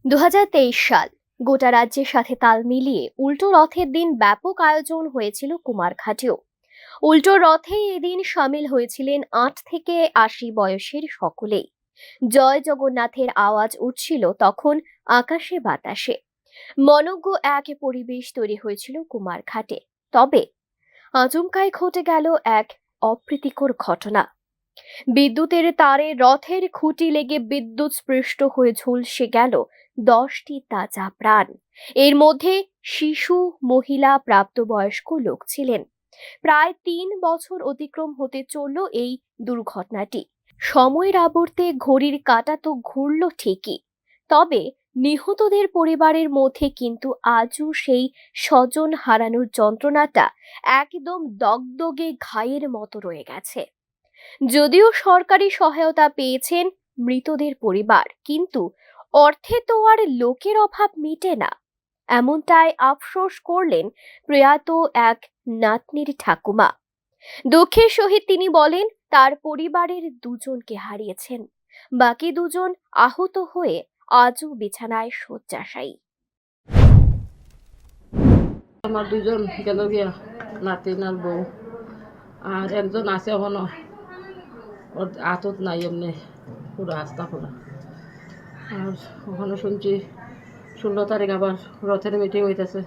2023 সাল গোটা রাজ্যের সাথে তাল মিলিয়ে উল্টো রথের দিন ব্যাপক আয়োজন হয়েছিল কুমারঘাটেও। উল্টো রথে এদিন সামিল হয়েছিলেন 8 থেকে 80 বয়সের সকলেই। জয় জগন্নাথের আওয়াজ উঠছিল তখন আকাশে বাতাসে। মনোজ্ঞ এক পরিবেশ তৈরি হয়েছিল কুমারঘাটে। তবে আচমকাই ঘটে গেল এক অপ্রীতিকর ঘটনা। বিদ্যুতের তারে রথের খুঁটি লেগে বিদ্যুৎ স্পৃষ্ট হয়ে ঝলসে গেল 10টি তাজা প্রাণ। এর মধ্যে শিশু, মহিলা, প্রাপ্তবয়স্ক লোক ছিলেন। প্রায় 3 বছর অতিক্রম হতে চলল এই দুর্ঘটনাটি। সময়ের আবর্তে ঘড়ির কাঁটা তো ঘুরল ঠিকই, তবে নিহতদের পরিবারের মধ্যে কিন্তু আজও সেই স্বজন হারানোর যন্ত্রণাটা একদম দগদগে ঘায়ের মতো রয়ে গেছে। যদিও সরকারি সহায়তা পেয়েছেন মৃতদের পরিবার, কিন্তু অর্থে তো আর লোকের অভাব মিটে না। এমনটাই আফসোস করলেন প্রয়াত এক নাতনির ঠাকুমা। দুঃখের সহিত তিনি বলেন, তার পরিবারের দুজনকে হারিয়েছেন। বাকি দুজন আহত হয়ে আজও বিছানায় শয্যাশায়ী। আমার দুজন গেল গিয়া, নাতিন আর বউ, আর একজন আছে এখনো, ওর আতত নাই, এমনি পুরো আস্তা পুরা। আর ওখানে শুনছি 16 তারিখ আবার রথের মিটিং হইতেছে।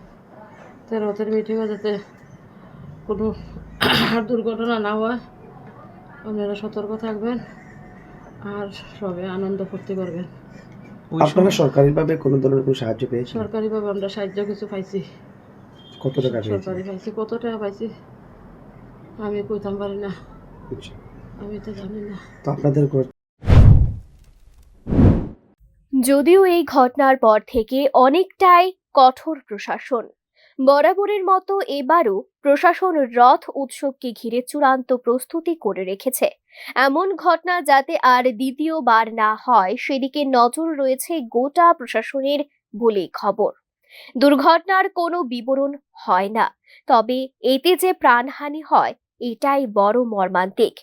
তো রথের মিটিংয়ে যাতে কোনো দুর্ঘটনা না হয় আপনারা সতর্ক থাকবেন আর সবাই আনন্দ ফুর্তি করবেন। আপনারা সরকারিভাবে কোনো ধরনের কোনো সাহায্য পেয়েছেন? সরকারিভাবে আমরা সাহায্য কিছু পাইছি। কত টাকা পেয়েছেন? সরকারি পাইছি, কত টাকা পাইছি আমি কইতাম পারি না, আচ্ছা, আমি তো জানি না। তো আপনাদের যদিও এই ঘটনার পর থেকে অনেকটাই কঠোর প্রশাসন। বরাবরের মতো এবারও প্রশাসন রথ উৎসবকে ঘিরে চূড়ান্ত প্রস্তুতি করে রেখেছে। এমন ঘটনা যাতে আর দ্বিতীয়বার না হয় সেদিকে নজর রয়েছে গোটা প্রশাসনের বলেই খবর। দুর্ঘটনার কোনো বিবরণ হয় না, তবে এতে যে প্রাণহানি হয় এটাই বড় মর্মান্তিক।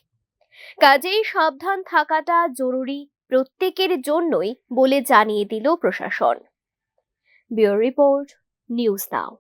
কাজেই সাবধান থাকাটা জরুরি প্রত্যেকের জন্যই বলে জানিয়ে দিল প্রশাসন। Bureau report, news now.